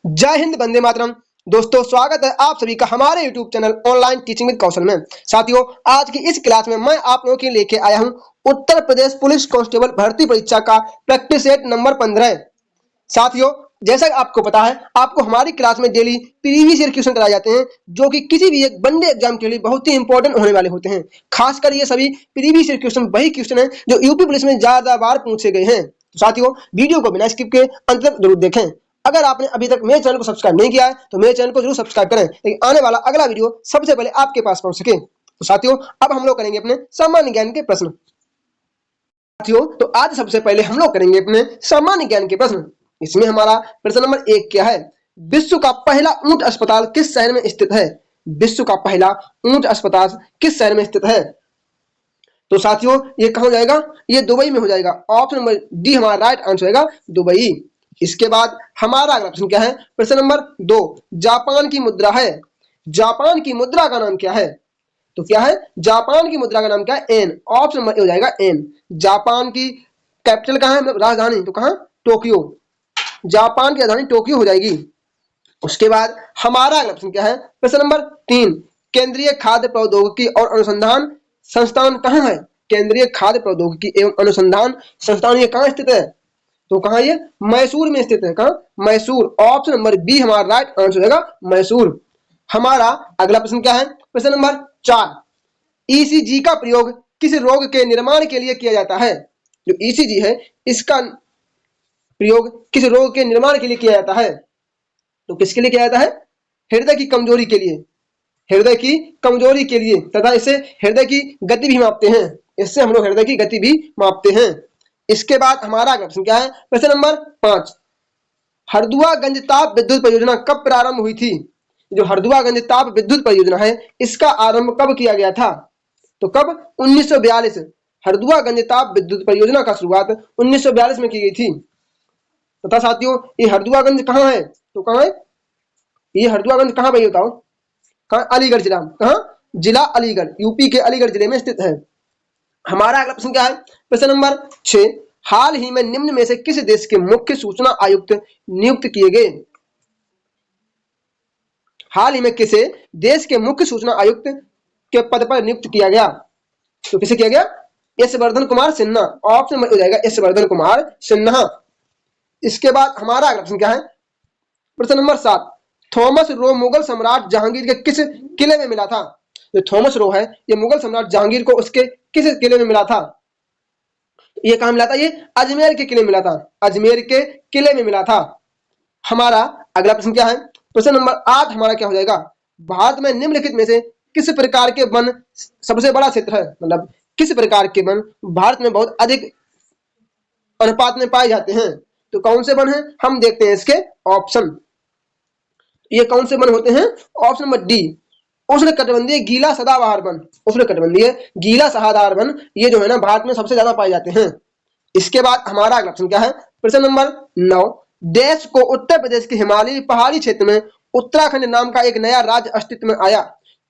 जय हिंद, वंदे मातरम। दोस्तों, स्वागत है आप सभी का हमारे YouTube channel online teaching with Kaushal में। साथियों, आज की इस क्लास में मैं आप लोगों के लिए लेके आया हूं उत्तर प्रदेश पुलिस कांस्टेबल भर्ती परीक्षा का प्रैक्टिस सेट नंबर 15। साथियों, जैसा कि आपको पता है, आपको हमारी क्लास में डेली प्रीवियस ईयर क्वेश्चन कराए जाते हैं, जो कि किसी भी एक वनडे एग्जाम के लिए बहुत ही इंपॉर्टेंट होने वाले होते हैं। खासकर ये सभी प्रीवियस ईयर क्वेश्चन वही क्वेश्चन है जो यूपी पुलिस में ज्यादा बार पूछे गए हैं। तो साथियों, वीडियो को बिना स्किप के अंत तक जरूर देखें। अगर आपने अभी तक मेरे चैनल को सब्सक्राइब नहीं किया है तो मेरे चैनल को जरूर सब्सक्राइब करें, ताकि आने वाला अगला वीडियो सबसे पहले आपके पास पहुंच सके। तो साथियों, अब हम लोग करेंगे अपने सामान्य ज्ञान के प्रश्न। साथियों, तो आज सबसे पहले हम लोग करेंगे अपने सामान्य ज्ञान के प्रश्न। इसमें हमारा प्रश्न नंबर 1 क्या है? विश्व का पहला ऊंट अस्पताल किस शहर में स्थित है? विश्व का पहला ऊंट अस्पताल किस शहर में स्थित है? तो साथियों, ये कहां हो जाएगा? ये दुबई में हो जाएगा। ऑप्शन नंबर डी हमारा राइट आंसर होगा, दुबई। इसके बाद हमारा अगला प्रश्न क्या है? प्रश्न नंबर 2, जापान की मुद्रा है। जापान की मुद्रा का नाम क्या है? तो क्या है? जापान की मुद्रा का नाम क्या है? एन। ऑप्शन नंबर ए हो जाएगा, एन। जापान की कैपिटल कहां है, मतलब राजधानी? तो कहां? टोक्यो। जापान की राजधानी टोक्यो हो जाएगी। उसके बाद हमारा अगला प्रश्न क्या है? प्रश्न नंबर 3, केंद्रीय खाद्य प्रौद्योगिकी और अनुसंधान संस्थान कहाँ है? केंद्रीय खाद्य प्रौद्योगिकी एवं अनुसंधान संस्थान ये कहाँ स्थित है? तो कहाँ? ये मैसूर में स्थित है। कहाँ? मैसूर। ऑप्शन नंबर बी हमारा राइट आंसर होगा, मैसूर। हमारा अगला प्रश्न क्या है? प्रश्न नंबर 4, ईसीजी का प्रयोग किस रोग के निर्माण के लिए किया जाता है? जो ईसीजी है, इसका प्रयोग किस रोग के निर्माण के लिए किया जाता है? तो किसके लिए किया जाता है? हृदय की कमजोरी के लिए। हृदय की कमजोरी के लिए, तथा इससे हृदय की गति भी मापते हैं। इससे हम लोग हृदय की गति भी मापते हैं। इसके बाद हमारा अगला प्रश्न क्या है? प्रश्न नंबर 5, हरदुआगंज ताप विद्युत परियोजना कब प्रारंभ हुई थी? जो हरदुआगंज ताप विद्युत परियोजना है, इसका आरंभ कब किया गया था? तो कब? 1942। हरदुआगंज ताप विद्युत परियोजना का शुरुआत 1942 में की गई थी। तथा साथियों, ये हरदुआगंज कहाँ है? तो कहाँ है ये? हरदुआगंज कहाँ पे बताओ? कहाँ? अलीगढ़ जिला। कहाँ? जिला अलीगढ़, यूपी के अलीगढ़ जिले में स्थित है। हमारा अगला प्रश्न क्या है? प्रश्न नंबर 6, हाल ही में निम्न में से किस देश के मुख्य सूचना आयुक्त नियुक्त किए गए? हाल ही में किसे देश के मुख्य सूचना आयुक्त के पद पर नियुक्त किया गया? तो किसे किया गया? एस वर्धन कुमार सिन्हा। ऑप्शन हो जाएगा एस वर्धन कुमार सिन्हा। इसके बाद हमारा अगला प्रश्न क्या है? प्रश्न नंबर 7, थॉमस रो मुगल सम्राट जहांगीर के किस किले में मिला था? जो थॉमस रो है, ये मुगल सम्राट जहांगीर को उसके किस किले में मिला था? ये कहां मिला था? ये अजमेर के किले में मिला था। अजमेर के किले में मिला था। हमारा अगला प्रश्न क्या है? प्रश्न नंबर 8 हमारा क्या हो जाएगा? भारत में निम्नलिखित में से किस प्रकार के वन सबसे बड़ा क्षेत्र है? मतलब किस प्रकार के वन भारत में बहुत अधिक अनुपात में पाए जाते हैं? तो कौन से वन है? हम देखते हैं इसके ऑप्शन। ये कौन से वन होते हैं? ऑप्शन नंबर डी, उष्णकटिबंधीय गीला सदाबहार वन। उष्णकटिबंधीय गीला सदाबहार वन, ये जो है ना, भारत में सबसे ज्यादा पाए जाते हैं। इसके बाद हमारा अगला प्रश्न क्या है? प्रश्न नंबर 9, देश को उत्तर प्रदेश के हिमालयी पहाड़ी क्षेत्र में उत्तराखंड नाम का एक नया राज्य अस्तित्व में आया।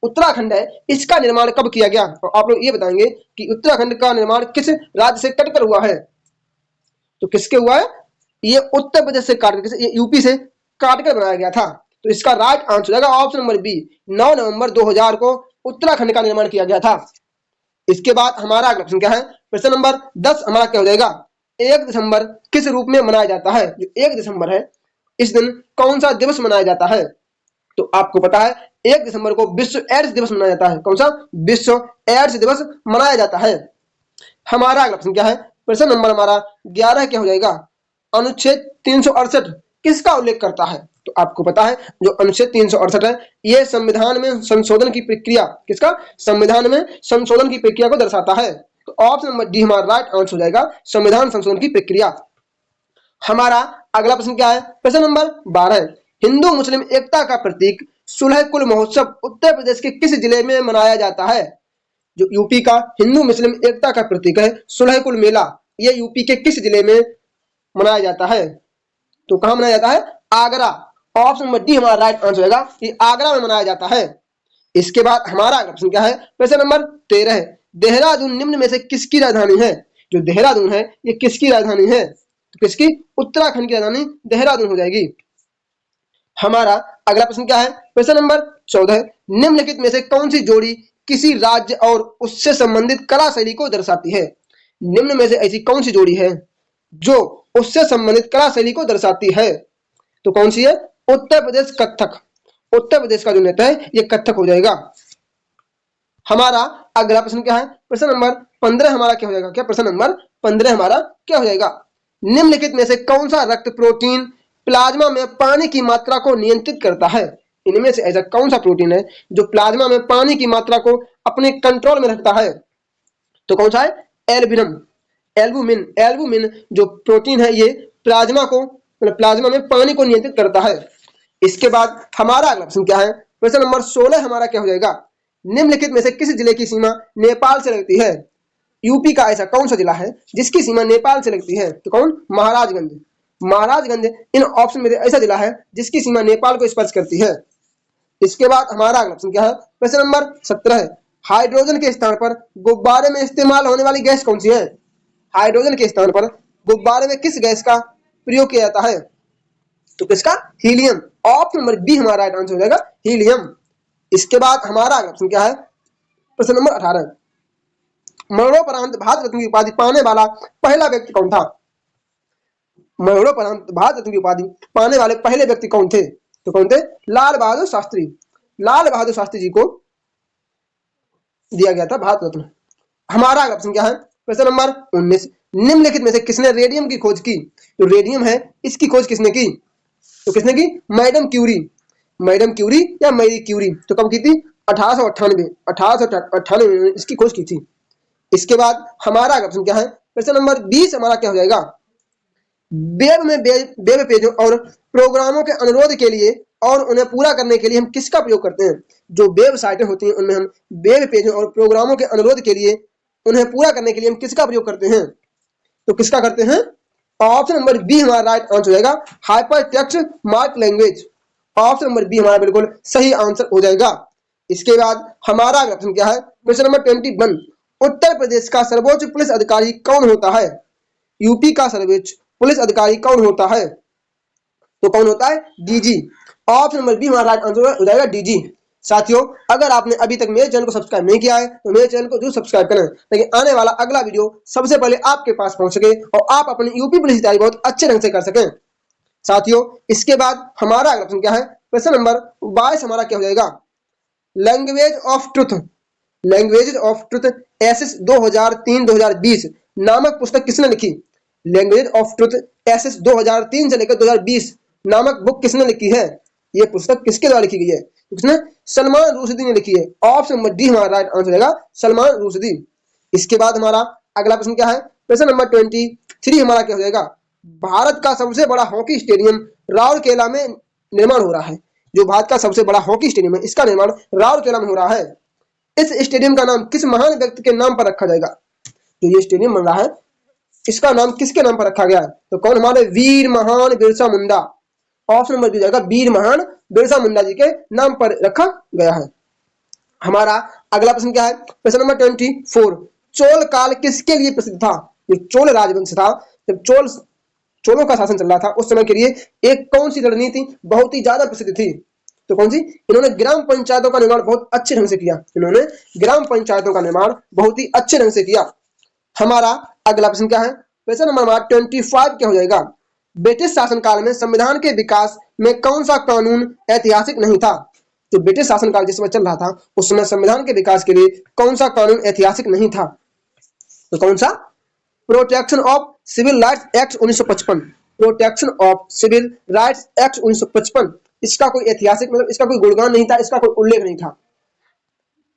उत्तराखंड है, इसका निर्माण कब किया गया? तो आप लोग ये बताएंगे कि उत्तराखंड का निर्माण किस राज्य से कटकर हुआ है? तो किसके हुआ है? ये उत्तर प्रदेश से काटकर, ये यूपी से काटकर बनाया गया था। तो इसका राइट आंसर होगा ऑप्शन नंबर बी, 9 नवंबर 2000 को उत्तराखंड का निर्माण किया गया था। इसके बाद हमारा अगला प्रश्न क्या है? प्रश्न नंबर 10 हमारा क्या हो जाएगा? 1 दिसंबर किस रूप में मनाया जाता है? जो 1 दिसंबर है, इस दिन कौन सा दिवस मनाया जाता है? तो आपको पता है 1 दिसंबर को विश्व एड्स दिवस मनाया जाता है। कौन सा? विश्व एड्स दिवस मनाया जाता है। हमारा अगला प्रश्न क्या है? प्रश्न नंबर हमारा 11 क्या हो जाएगा? अनुच्छेद 368 किसका उल्लेख करता है? तो आपको पता है जो अनुच्छेद 368 है, यह संविधान में संशोधन की प्रक्रिया, किसका? संविधान में संशोधन की प्रक्रिया को दर्शाता है। तो ऑप्शन नंबर डी हमारा राइट आंसर हो जाएगा, संविधान संशोधन की प्रक्रिया। हमारा अगला प्रश्न क्या है? प्रश्न नंबर 12, हिंदू मुस्लिम एकता का प्रतीक सुलह-कुल महोत्सव उत्तर प्रदेश के किस जिले में मनाया जाता है? जो यूपी का हिंदू मुस्लिम एकता का प्रतीक है सुलह-कुल मेला, यह यूपी के किस जिले में मनाया जाता है? तो कहां मनाया जाता है? आगरा। ऑप्शन नंबर डी हमारा राइट आंसर होगा कि आगरा में मनाया जाता है। इसके बाद हमारा अगला प्रश्न क्या है? प्रश्न नंबर 13, देहरादून निम्न में से किसकी राजधानी है? जो देहरादून है, ये किसकी राजधानी है? तो किसकी? उत्तराखंड की राजधानी देहरादून हो जाएगी। हमारा अगला प्रश्न क्या है? प्रश्न नंबर 14 है, निम्नलिखित में से कौन सी जोड़ी किसी राज्य और उससे संबंधित कला शैली को दर्शाती है? निम्न में से ऐसी कौन सी जोड़ी है जो उससे संबंधित कला शैली को दर्शाती है? तो कौन सी है? उत्तर प्रदेश कथक। उत्तर प्रदेश का जो नृत्य है ये कथक हो जाएगा। हमारा अगला प्रश्न क्या है? प्रश्न नंबर 15 हमारा क्या हो जाएगा? क्या प्रश्न नंबर 15 हमारा क्या हो जाएगा? निम्नलिखित में से कौन सा रक्त प्रोटीन प्लाज्मा में पानी की मात्रा को नियंत्रित करता है? इनमें से ऐसा कौन सा प्रोटीन है जो प्लाज्मा में पानी की मात्रा को अपने कंट्रोल में रखता है? तो कौन सा है? एल्ब्यूमिन। एल्ब्यूमिन एल्ब्यूमिन जो प्रोटीन है ये प्लाज्मा को प्लाज्मा में पानी को नियंत्रित करता है। इसके बाद हमारा अगला प्रश्न क्या है? प्रश्न नंबर 16 हमारा क्या हो जाएगा? निम्नलिखित में से किस जिले की सीमा नेपाल से लगती है? यूपी का ऐसा कौन सा जिला है जिसकी सीमा नेपाल से लगती है? तो कौन? महाराजगंज। महाराजगंज इन ऑप्शन में से ऐसा जिला है जिसकी सीमा नेपाल को स्पर्श करती है। इसके बाद हमारा अगला प्रश्न क्या है? प्रश्न नंबर 17 है, हाइड्रोजन के स्थान पर गुब्बारे में इस्तेमाल होने वाली गैस कौन सी है? हाइड्रोजन के स्थान पर गुब्बारे में किस गैस का प्रयोग किया जाता है? तो किसका? हीलियम। ऑप्शन नंबर बी हमारा राइट आंसर हो जाएगा, हीलियम। इसके बाद हमारा अगला प्रश्न क्या है? प्रश्न नंबर 18, मरणोपरांत भारत रत्न की उपाधि पाने वाला पहला व्यक्ति कौन था? मरणोपरांत भारत रत्न की उपाधि पाने वाले पहले व्यक्ति कौन थे? तो कौन थे? लाल बहादुर शास्त्री। लाल बहादुर शास्त्री जी को दिया गया था भारत रत्न। हमारा अगला प्रश्न क्या है? प्रश्न नंबर 19, निम्नलिखित में से किसने रेडियम की खोज की? जो रेडियम है इसकी खोज किसने की? तो किसने की? Madam Curie. मैडम क्यूरी या मैरी क्यूरी। तो कब की थी? 1898 में इसकी खोज की थी। इसके बाद हमारा अगला प्रश्न क्या है? प्रश्न नंबर 20 हमारा क्या हो जाएगा? वेब पेजों और प्रोग्रामों के अनुरोध के लिए और उन्हें पूरा करने के लिए हम किसका प्रयोग करते हैं? जो वेबसाइटें होती हैं उनमें हम वेब पेजों और प्रोग्रामों के अनुरोध के लिए उन्हें पूरा करने के लिए हम किसका प्रयोग करते हैं? तो किसका करते हैं? ऑप्शन नंबर बी हमारा राइट आंसर हो जाएगा, hyper text mark language. Option number B हमारा बिल्कुल सही आंसर हो जाएगा। इसके बाद हमारा अगला प्रश्न क्या है? क्वेश्चन नंबर 21, उत्तर प्रदेश का सर्वोच्च पुलिस अधिकारी कौन होता है? यूपी का सर्वोच्च पुलिस अधिकारी कौन होता है? तो कौन होता है? डीजी। ऑप्शन नंबर बी हमारा राइट आंसर हो जाएगा, डीजी। साथियों, अगर आपने अभी तक मेरे चैनल को सब्सक्राइब नहीं किया है तो मेरे चैनल को जरूर सब्सक्राइब करें ताकि आने वाला अगला वीडियो सबसे पहले आपके पास पहुंच सके और आप अपनी यूपी पुलिस की तैयारी बहुत अच्छे ढंग से कर सकें। साथियों, इसके बाद हमारा अगला प्रश्न क्या है? प्रश्न नंबर 22 हमारा क्या हो जाएगा? Language of truth. Language of truth SS 2003-2020 नामक पुस्तक किसने लिखी? लैंग्वेज ऑफ ट्रुथ एसएस 2003 से लेकर 2020 नामक बुक किसने लिखी है? ये पुस्तक किसके द्वारा लिखी गई है? किसने? सलमान रुश्दी ने लिखी है। ऑप्शन नंबर डी हमारा राइट आंसर रहेगा, सलमान रुश्दी। इसके बाद हमारा अगला प्रश्न क्या है? प्रश्न नंबर 23 हमारा क्या हो जाएगा? भारत का सबसे बड़ा हॉकी स्टेडियम राउरकेला में निर्माण हो रहा है। जो भारत का सबसे बड़ा हॉकी स्टेडियम है इसका निर्माण राउरकेला में हो रहा है। इस स्टेडियम का नाम किस महान व्यक्ति के नाम पर रखा जाएगा? जो ये स्टेडियम बन रहा है इसका नाम किसके नाम पर रखा गया है? तो कौन? हमारे वीर महान बिरसा मुंडा। ऑप्शन नंबर दी जाएगा, वीर महान बिरसा मुंडा जी के नाम पर रखा गया है। हमारा अगला प्रश्न क्या है? प्रश्न नंबर 24, चोल काल किसके लिए प्रसिद्ध था? जो चोल राजवंश था, जब चोलों का शासन चल रहा था उस समय के लिए एक कौन सी रणनीति बहुत ही ज्यादा प्रसिद्ध थी? तो कौन सी? इन्होंने ग्राम पंचायतों का निर्माण बहुत अच्छे ढंग से किया। इन्होंने ग्राम पंचायतों का निर्माण बहुत ही अच्छे ढंग से किया। हमारा अगला प्रश्न क्या है? प्रश्न नंबर 25 क्या हो जाएगा? ब्रिटिश शासनकाल में संविधान के विकास में कौन सा कानून ऐतिहासिक नहीं था? तो ब्रिटिश शासनकाल जिस समय चल रहा था उस समय संविधान के विकास के लिए कौन सा कानून ऐतिहासिक नहीं था? तो कौन सा? Protection of civil rights act 1955। Protection of civil rights act 1955 इसका कोई ऐतिहासिक मतलब इसका कोई गुणगान नहीं था, इसका कोई उल्लेख नहीं था।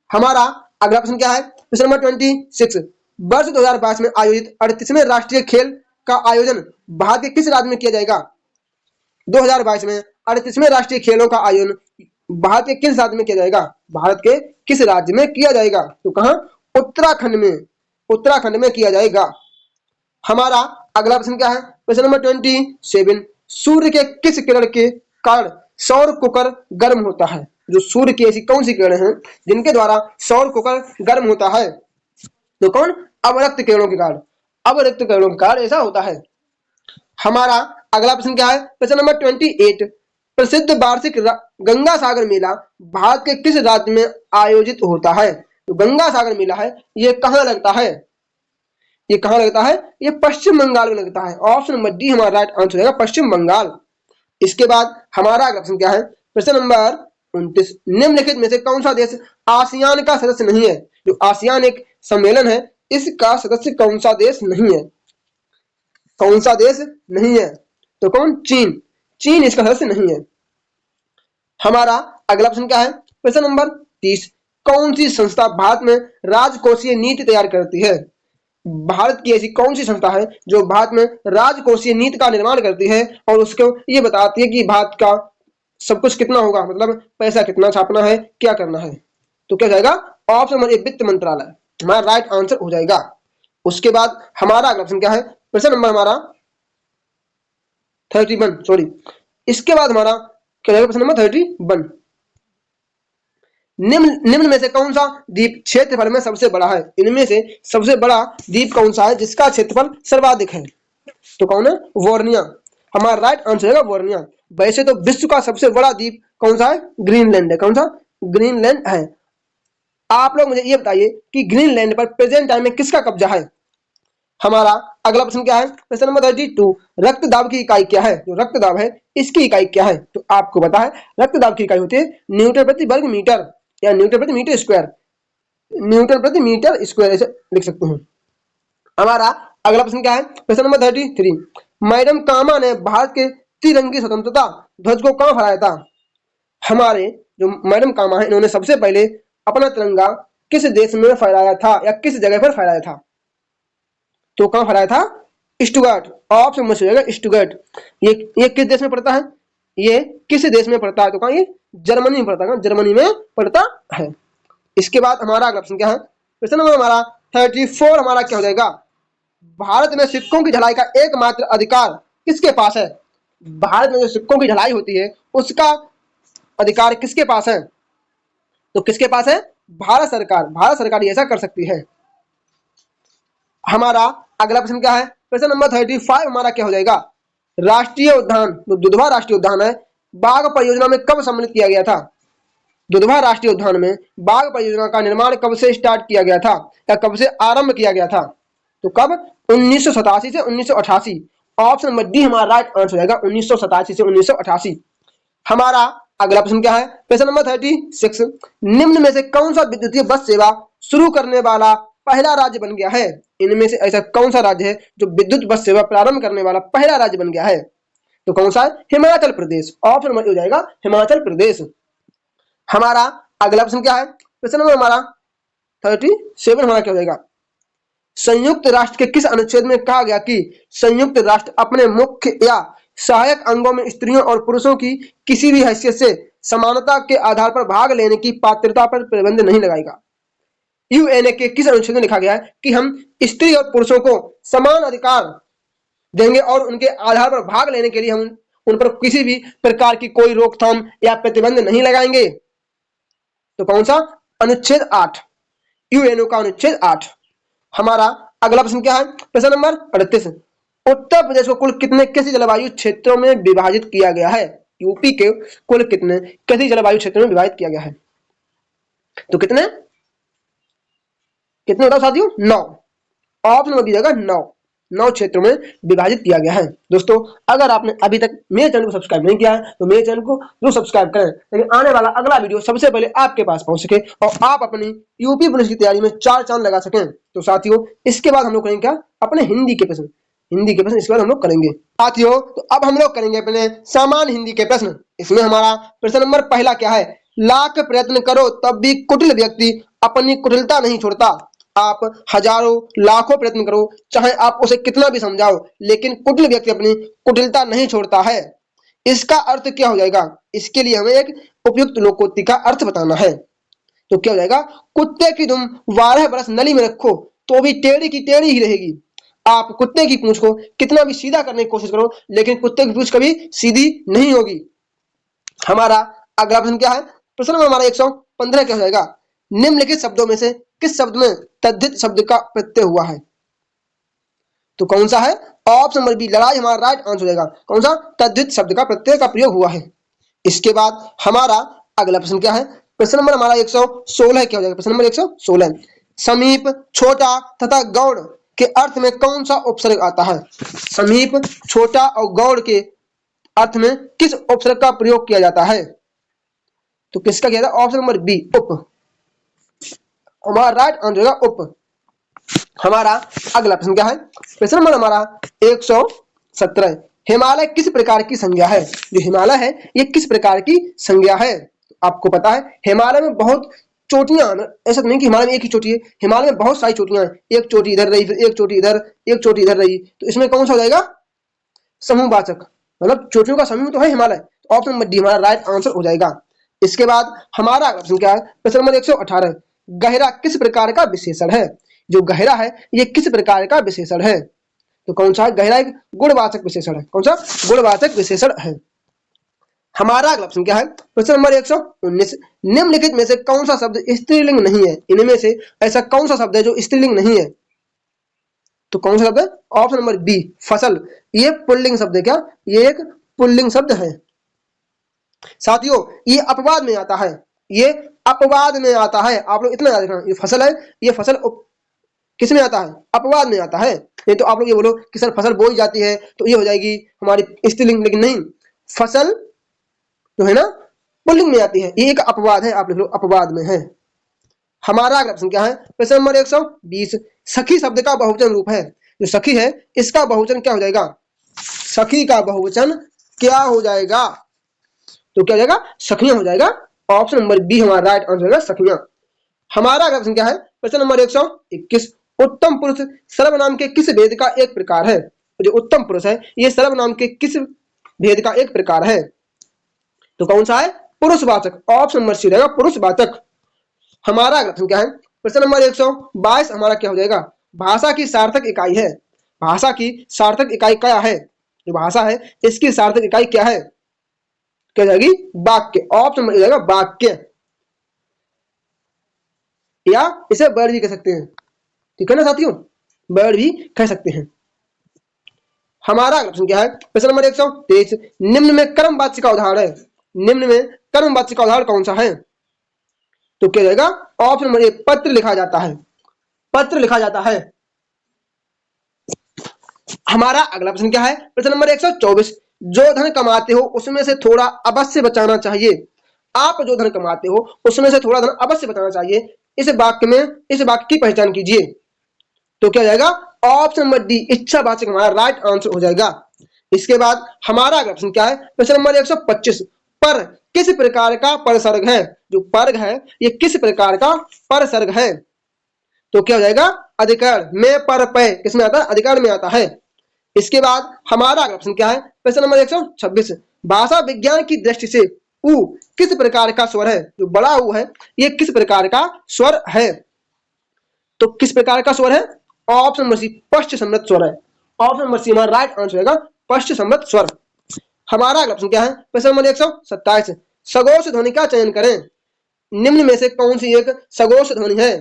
हमारा अगला प्रश्न क्या है? प्रश्न नंबर 26, वर्ष 2022 में आयोजित 38वें राष्ट्रीय खेल का आयोजन भारत के किस राज्य में किया जाएगा? 2022 में 38वें राष्ट्रीय खेलों का आयोजन भारत के किस राज्य में किया जाएगा? भारत के किस राज्य में किया जाएगा? तो कहां? उत्तराखंड में। उत्तराखंड में किया जाएगा। हमारा अगला प्रश्न क्या है? प्रश्न नंबर 27, सूर्य के किस किरण के कारण सौर कुकर गर्म होता है? जो सूर्य की ऐसी कौन सी किरण है जिनके द्वारा सौर कुकर गर्म होता है? तो कौन? अवरक्त किरणों के कारण। अवरक्त किरणों के कारण ऐसा होता है। हमारा अगला प्रश्न क्या है? प्रश्न नंबर 28, प्रसिद्ध वार्षिक गंगा सागर मेला भारत के किस राज्य में आयोजित होता है? तो गंगा सागर मेला है, ये कहाँ लगता है? ये कहाँ लगता है? ये पश्चिम बंगाल में लगता है। ऑप्शन नंबर डी हमारा राइट आंसर होगा, पश्चिम बंगाल। इसके बाद हमारा अगला प्रश्न क्या है? प्रश्न नंबर 29, निम्नलिखित में से कौन सा देश आसियान का सदस्य नहीं है? जो आसियान एक सम्मेलन है, इसका सदस्य कौन सा देश नहीं है? कौन सा देश नहीं है? तो कौन? चीन। चीन इसका सदस्य नहीं है। हमारा अगला प्रश्न क्या है? प्रश्न नंबर 30, कौन सी संस्था भारत में राजकोषीय नीति तैयार करती है? भारत की ऐसी कौन सी संस्था है जो भारत में राजकोषीय नीति का निर्माण करती है और उसको ये बताती है कि भारत का सब कुछ कितना होगा, मतलब पैसा कितना छापना है, क्या करना है? तो क्या जाएगा? ऑप्शन नंबर ए, वित्त मंत्रालय हमारा राइट आंसर हो जाएगा। उसके बाद हमारा अगला प्रश्न क्या है? प्रश्न नंबर हमारा 31, सॉरी, इसके बाद हमारा क्या जाएगा? प्रश्न नंबर 31, निम्न में से कौन सा द्वीप क्षेत्रफल में सबसे बड़ा है? इनमें से सबसे बड़ा द्वीप कौन सा है जिसका क्षेत्रफल सर्वाधिक है? तो कौन है? वोर्निया। हमारा राइट आंसर है वोर्निया। वैसे तो विश्व का सबसे बड़ा द्वीप कौन सा है? ग्रीनलैंड है। कौन सा? ग्रीनलैंड है। आप लोग मुझे ये बताइए कि ग्रीनलैंड पर प्रेजेंट टाइम में किसका कब्जा है? हमारा अगला प्रश्न क्या है? प्रश्न नंबर 32, रक्तदाब की इकाई क्या है? जो रक्तदाब है इसकी इकाई क्या है? तो आपको पता है रक्तदाब की इकाई होती है न्यूटन प्रति वर्ग मीटर या न्यूटन प्रति मीटर स्क्वायर। न्यूटन प्रति मीटर स्क्वायर ऐसे लिख सकते हैं। हमारा अगला प्रश्न क्या है? प्रश्न नंबर 33, मैडम कामा ने भारत के तिरंगी स्वतंत्रता ध्वज को कहां फहराया था? हमारे जो मैडम कामा है इन्होंने सबसे पहले अपना तिरंगा किस देश में फहराया था या किस जगह पर फहराया था? तो कहां फहराया था? स्टुटगार्ट। ऑप्शन में जाएगा स्टुटगार्ट। ये किस देश में पड़ता है? ये किस देश में पड़ता है? तो कहां? ये जर्मनी में पड़ता है। जर्मनी में पड़ता है। इसके बाद हमारा अगला प्रश्न क्या है? प्रश्न नंबर हमारा 34 हमारा क्या हो जाएगा? भारत में सिक्कों की ढलाई का एकमात्र अधिकार किसके पास है? भारत में जो सिक्कों की ढलाई होती है उसका अधिकार किसके पास है? तो किसके पास है? भारत सरकार। भारत सरकार ऐसा कर सकती है। हमारा अगला प्रश्न क्या है? प्रश्न नंबर 35 हमारा क्या हो जाएगा? राष्ट्रीय उद्यान जो दुधवा राष्ट्रीय उद्यान है बाघ परियोजना में कब सम्मिलित किया गया था? दुधवा राष्ट्रीय उद्यान में बाघ परियोजना का निर्माण कब से स्टार्ट किया गया था या कब से आरंभ किया गया था? तो कब? 1987 से 1988। ऑप्शन नंबर डी हमारा राइट आंसर हो जाएगा, 1987 से 1988। हमारा अगला प्रश्न क्या है? प्रश्न नंबर 36, निम्न में से कौन सा विद्युतीय बस सेवा शुरू करने वाला पहला राज्य बन गया है? इनमें से ऐसा कौन सा राज्य है जो विद्युत बस सेवा प्रारंभ करने वाला पहला राज्य बन गया है? तो कौन सा है? हिमाचल प्रदेश। ऑप्शन नंबर हो जाएगा हिमाचल प्रदेश। हमारा अगला प्रश्न क्या है? प्रश्न नंबर हमारा 37 हमारा क्या हो जाएगा? संयुक्त राष्ट्र के किस अनुच्छेद में कहा गया कि संयुक्त राष्ट्र अपने मुख्य या सहायक अंगों में स्त्रियों और पुरुषों की किसी भी हैसियत से समानता के आधार पर भाग लेने की पात्रता पर प्रतिबंध नहीं लगाएगा? यूएनए के किस अनुच्छेद में लिखा गया है कि हम स्त्री और पुरुषों को समान अधिकार देंगे और उनके आधार पर भाग लेने के लिए हम उन पर किसी भी प्रकार की कोई रोकथाम या प्रतिबंध नहीं लगाएंगे? तो कौन सा? अनुच्छेद 8, यूएनओ का अनुच्छेद 8। हमारा अगला प्रश्न क्या है? प्रश्न नंबर 38, उत्तर प्रदेश को कुल कितने कृषि जलवायु क्षेत्रों में विभाजित किया गया है? यूपी के कुल कितने कृषि जलवायु क्षेत्रों में विभाजित किया गया है? तो कितने कितने बताओ साथियों? 9। ऑप्शन नंबर दीजिएगा 9। 9 क्षेत्रों में विभाजित किया गया है। दोस्तों अगर आपने अभी तक मेरे चैनल को सब्सक्राइब नहीं किया है तो मेरे चैनल को जरूर सब्सक्राइब करें ताकि आने वाला अगला वीडियो सबसे पहले आपके पास पहुंच सके और आप अपनी यूपी पुलिस की तैयारी में 4 चांद लगा सकें। तो साथियों इसके बाद हम लोग करेंगे क्या? अपने हिंदी के प्रश्न। हिंदी के प्रश्न इसके बाद हम लोग करेंगे। साथियों तो अब हम लोग करेंगे अपने सामान्य हिंदी के प्रश्न। इसमें हमारा प्रश्न नंबर पहला क्या है? लाख प्रयत्न करो तब भी कुटिल व्यक्ति अपनी कुटिलता नहीं छोड़ता। आप हजारों लाखों प्रयत्न करो, चाहे आप उसे कितना भी समझाओ, लेकिन कुटिल व्यक्ति अपनी कुटिलता नहीं छोड़ता है। इसका अर्थ क्या हो जाएगा? इसके लिए हमें एक उपयुक्त लोकोक्ति का अर्थ बताना है। तो क्या हो जाएगा? कुत्ते की दुम 12 बरस नली में रखो तो भी टेढ़ी की टेढ़ी ही रहेगी। आप कुत्ते की पूंछ को कितना भी सीधा करने की कोशिश करो लेकिन कुत्ते की पूंछ कभी सीधी नहीं होगी। हमारा अगला प्रश्न क्या है? प्रश्न नंबर हमारा 115 क्या हो जाएगा? निम्नलिखित शब्दों में से किस शब्द में तद्धित शब्द का प्रत्यय हुआ है? तो कौन सा है? ऑप्शन नंबर बी लड़ाई हमारा राइट आंसर हो जाएगा। कौन सा? तद्धित शब्द का प्रत्यय का प्रयोग हुआ है। इसके बाद हमारा अगला प्रश्न क्या है, प्रश्न नंबर हमारा 116 क्या हो जाएगा, प्रश्न नंबर 116, समीप, छोटा तथा गौड़ के अर्थ में कौन सा उपसर्ग आता है? समीप, छोटा और गौड़ के अर्थ में किस उपसर्ग का प्रयोग किया जाता है? तो किसका किया जाता है? ऑप्शन नंबर बी, उप। हमारा राइट आंसर होगा उप। हमारा अगला प्रश्न क्या है, प्रश्न नंबर हमारा 117, हिमालय किस प्रकार की संज्ञा है? जो हिमालय है ये किस प्रकार की संज्ञा है? तो आपको पता है हिमालय में बहुत चोटियां, ऐसा नहीं कि हिमालय में एक ही चोटी है, हिमालय में बहुत सारी चोटियां हैं, एक चोटी इधर रही, फिर एक चोटी इधर, एक चोटी इधर रही, तो इसमें कौन सा हो जाएगा? समूहवाचक, मतलब चोटियों का समूह तो है हिमालय। ऑप्शन नंबर डी हमारा राइट आंसर हो जाएगा। इसके बाद हमारा प्रश्न क्या है, प्रश्न नंबर 118, गहरा किस प्रकार का विशेषण है? जो गहरा है ये किस प्रकार का विशेषण है? तो कौन सा है? गहरा एक गुणवाचक विशेषण है। कौन सा? गुणवाचक विशेषण है। हमारा अगला प्रश्न क्या है, प्रश्न नंबर 119, निम्नलिखित में से कौन सा शब्द स्त्रीलिंग नहीं है? इनमें से ऐसा कौन सा शब्द है जो स्त्रीलिंग नहीं है? तो कौन सा शब्द है? ऑप्शन नंबर बी, फसल। ये पुल्लिंग शब्द है। क्या ये एक पुल्लिंग शब्द है? साथियों ये अपवाद में आता है, ये अपवाद में आता है। आप लोग इतना याद रखना, ये फसल है, ये फसल किस में आता है? अपवाद में आता है। नहीं तो आप लोग ये बोलो कि सर फसल बोई जाती है तो ये हो जाएगी हमारी स्त्रीलिंग, लेकिन नहीं, फसल जो है ना पुल्लिंग में आती है, ये एक अपवाद है। आप लिख लो अपवाद में है। हमारा अगला प्रश्न क्या है, प्रश्न नंबर 120, सखी शब्द का बहुवचन रूप है। जो सखी है इसका बहुवचन क्या हो जाएगा? सखी का बहुवचन क्या हो जाएगा? तो क्या हो जाएगा? सखियां हो जाएगा। ऑप्शन नंबर बी हमारा राइट आंसर होगा, सखियां। हमारा अगला प्रश्न क्या है, प्रश्न नंबर 121, उत्तम पुरुष सर्वनाम के किस भेद का एक प्रकार है? जो उत्तम पुरुष है ये सर्वनाम के किस भेद का एक प्रकार है? तो कौन सा है? पुरुषवाचक। ऑप्शन नंबर सी रहेगा, पुरुषवाचक। हमारा अगला प्रश्न क्या है, प्रश्न नंबर 122 हमारा क्या हो जाएगा? भाषा की सार्थक इकाई है। भाषा की सार्थक इकाई क्या है? जो भाषा है इसकी सार्थक इकाई क्या है? क्या जाएगी? वाक्य। ऑप्शन नंबर ए जाएगा, वाक्य, या इसे वर्ड भी कह सकते हैं। ठीक है ना साथियों, वर्ड भी कह सकते हैं। हमारा अगला प्रश्न क्या है, प्रश्न नंबर 123, निम्न में कर्म वाच्य का उदाहरण है। निम्न में कर्म वाच्य का उदाहरण कौन सा है? तो क्या जाएगा? ऑप्शन नंबर ए, पत्र लिखा जाता है। पत्र लिखा जाता है। हमारा अगला प्रश्न क्या है, प्रश्न नंबर 124, जो धन कमाते हो उसमें से थोड़ा अवश्य बचाना चाहिए। आप जो धन कमाते हो उसमें से थोड़ा धन अवश्य बचाना चाहिए। इस वाक्य की पहचान कीजिए। तो क्या जाएगा? ऑप्शन नंबर डी, इच्छावाचक हमारा राइट आंसर हो जाएगा। इसके बाद हमारा अगला प्रश्न क्या है, प्रश्न नंबर 125, पर किस प्रकार का परसर्ग है? जो पर्ग है ये किस प्रकार का परसर्ग है? तो क्या हो जाएगा? अधिकरण में। पर पे किसमें आता है? अधिकरण में आता है। इसके बाद हमारा अगला प्रश्न क्या है, प्रश्न नंबर 126, भाषा विज्ञान की दृष्टि से उ किस प्रकार का स्वर है? जो बड़ा उ है ये किस प्रकार का स्वर है? तो किस प्रकार का स्वर है? ऑप्शन नंबर सी, पश्च सम्मत स्वर है। ऑप्शन नंबर सी हमारा राइट आंसर होगा, पश्च सम्मत स्वर। हमारा अगला प्रश्न क्या है, प्रश्न नंबर 127, सघोष ध्वनि का चयन करें। निम्न में से कौन सी एक सघोष ध्वनि है?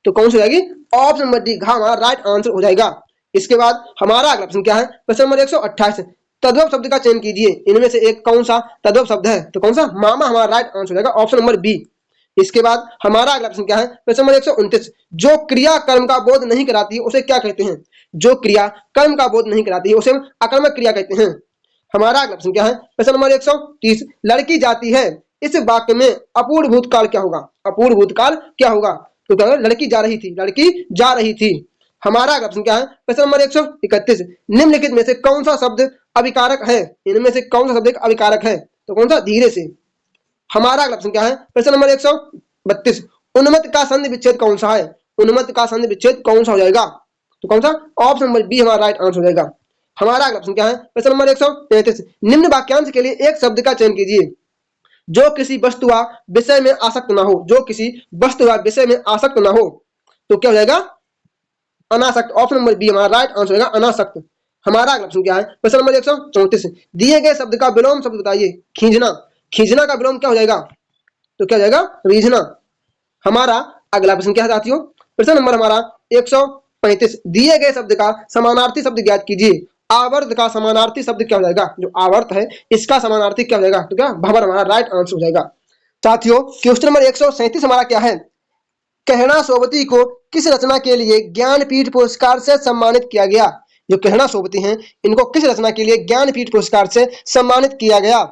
तो कौन सी जाएगी? ऑप्शन नंबर डी, घा हमारा राइट आंसर हो जाएगा। इसके बाद हमारा अगला प्रश्न क्या है, प्रश्न नंबर 128, तद्भव शब्द का चयन कीजिए। इनमें से एक कौन सा तद्भव शब्द है? तो कौन सा? मामा हमारा राइट आंसर हो जाएगा, ऑप्शन नंबर बी। इसके बाद हमारा अगला प्रश्न क्या है, प्रश्न नंबर 129, जो क्रिया कर्म का बोध नहीं कराती है उसे क्या कहते हैं? जो क्रिया कर्म का बोध नहीं कराती है उसे हम अकर्मक क्रिया कहते हैं। हमारा अगला प्रश्न क्या है, प्रश्न नंबर 130, लड़की जाती है, इस वाक्य में अपूर्ण भूतकाल क्या होगा? अपूर्ण भूतकाल क्या होगा? तो क्या होगा? लड़की जा रही थी, लड़की जा रही थी। हमारा अगला प्रश्न क्या है, प्रश्न नंबर 131, निम्नलिखित में से कौन सा शब्द अविकारक है? इनमें से कौन सा शब्द एक अविकारक है? तो कौन सा? धीरे से। हमारा अगला प्रश्न क्या है, प्रश्न नंबर 132, उन्मत्त का संधि विच्छेद कौन सा है? उन्मत्त का संधि विच्छेद कौन सा हो जाएगा? तो कौन सा? ऑप्शन नंबर बी हमारा राइट आंसर हो जाएगा। हमारा अगला प्रश्न क्या है, प्रश्न नंबर 133, निम्न वाक्यांश के लिए एक शब्द का चयन कीजिए जो किसी वस्तु व विषय में आसक्त ना हो। जो किसी वस्तु व विषय में आसक्त ना हो। तो क्या हो जाएगा? अनासक्त। ऑप्शन नंबर बी हमारा राइट आंसर होगा, अनासक्त। हमारा अगला प्रश्न क्या है, प्रश्न नंबर 134, दिए गए शब्द का विलोम शब्द बताइए। खींचना। खींचना का विलोम क्या हो जाएगा? तो क्या हो जाएगा? रीझना। हमारा अगला प्रश्न क्या है साथियों, प्रश्न नंबर हमारा 135, दिए गए शब्द का समानार्थी शब्द ज्ञात कीजिए। आवर्त का समानार्थी शब्द क्या हो जाएगा? जो आवर्त है इसका समानार्थी क्या हो जाएगा? तो क्या भंवर हमारा राइट आंसर हो जाएगा। साथियों क्वेश्चन नंबर 137 हमारा क्या है? कहना सोबती को किस रचना के लिए ज्ञानपीठ पुरस्कार से सम्मानित किया गया? जो कहना सोबती हैं इनको किस रचना के लिए ज्ञानपीठ पुरस्कार से सम्मानित किया गया?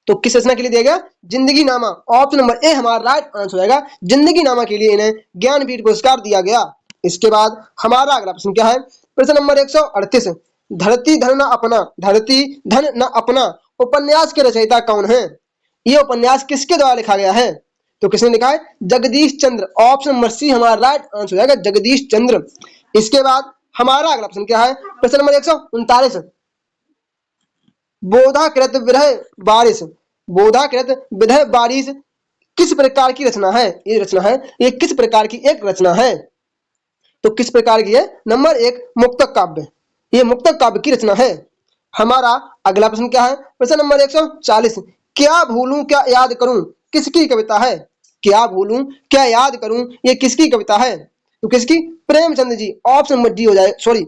तो किस रचना के लिए दिया गया? जिंदगी नामा। ऑप्शन नंबर ए हमारा राइट आंसर हो जाएगा। जिंदगी नामा के लिए इन्हें ज्ञानपीठ पुरस्कार दिया गया। इसके बाद हमारा अगला प्रश्न क्या है? प्रश्न नंबर 138, धरती धन न अपना, धरती धन न अपना उपन्यास के रचयिता कौन है? ये उपन्यास किसके द्वारा लिखा गया है? तो किसने लिखा है? जगदीश चंद्र। ऑप्शन नंबर सी हमारा राइट आंसर हो जाएगा, जगदीश चंद्र। इसके बाद हमारा अगला प्रश्न क्या है? प्रश्न नंबर 139, बोधाकृत विरह बारिश, बोधाकृत विरह बारिश किस प्रकार की रचना है? ये रचना है, ये किस प्रकार की एक रचना है? तो किस प्रकार की है? नंबर 1 मुक्तक काव्य, ये मुक्तक काव्य की रचना है। हमारा अगला प्रश्न क्या है? प्रश्न नंबर 140, क्या भूलूं क्या याद करूं किसकी कविता है? क्या भूलूं क्या याद करूं ये किसकी कविता है? तो किसकी? Premchand ji. Option number D हो जाए, सॉरी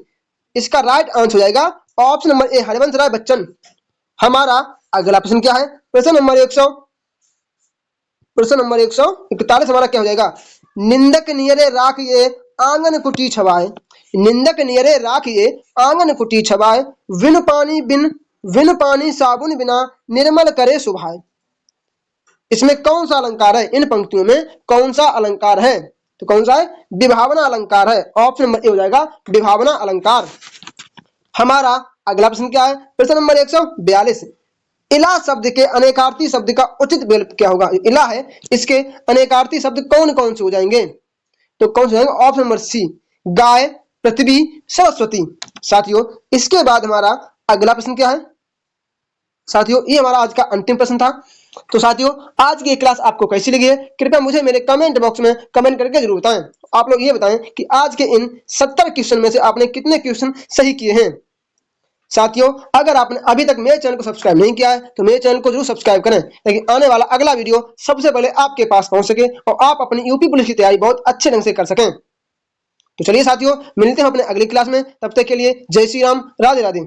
इसका राइट आंसर हो जाएगा option number A Harivansh Rai Bachchan. हमारा अगला प्रश्न क्या है? प्रश्न नंबर 141 हमारा क्या हो जाएगा? निंदक नियरे राख ये आंगन कुटी छवाए, निंदक नियरे राख ये आंगन कुटी छवाए, विन पानी साबुन बिना निर्मल करे सुभाए। इसमें कौन सा अलंकार है? इन पंक्तियों में कौन सा अलंकार है? तो कौन सा है? विभावना अलंकार है। ऑप्शन नंबर ए हो जाएगा, विभावना अलंकार। हमारा अगला प्रश्न क्या है? प्रश्न नंबर 142, इला शब्द के अनेकार्थी शब्द का उचित विकल्प क्या होगा? इला है इसके अनेकार्थी शब्द कौन कौन से हो जाएंगे? तो कौन से हो जाएंगे? ऑप्शन नंबर सी गाय, पृथ्वी, सरस्वती। साथियों इसके बाद हमारा अगला प्रश्न क्या है? साथियों ये हमारा आज का अंतिम प्रश्न था। तो साथियों आज की क्लास आपको कैसी लगी है? कृपया मुझे मेरे कमेंट बॉक्स में कमेंट करके जरूर बताएं। आप लोग ये बताएं कि आज के इन 70 क्वेश्चन में से आपने कितने क्वेश्चन सही किए हैं। साथियों अगर आपने अभी तक मेरे चैनल को सब्सक्राइब नहीं किया है तो मेरे चैनल को जरूर सब्सक्राइब करें ताकि आने वाला अगला वीडियो सबसे पहले आपके पास पहुंच सके और आप अपनी यूपी पुलिस की तैयारी बहुत अच्छे ढंग से कर सकें। तो चलिए साथियों मिलते हैं अपने अगली क्लास में, तब तक के लिए जय श्री राम, राधे राधे।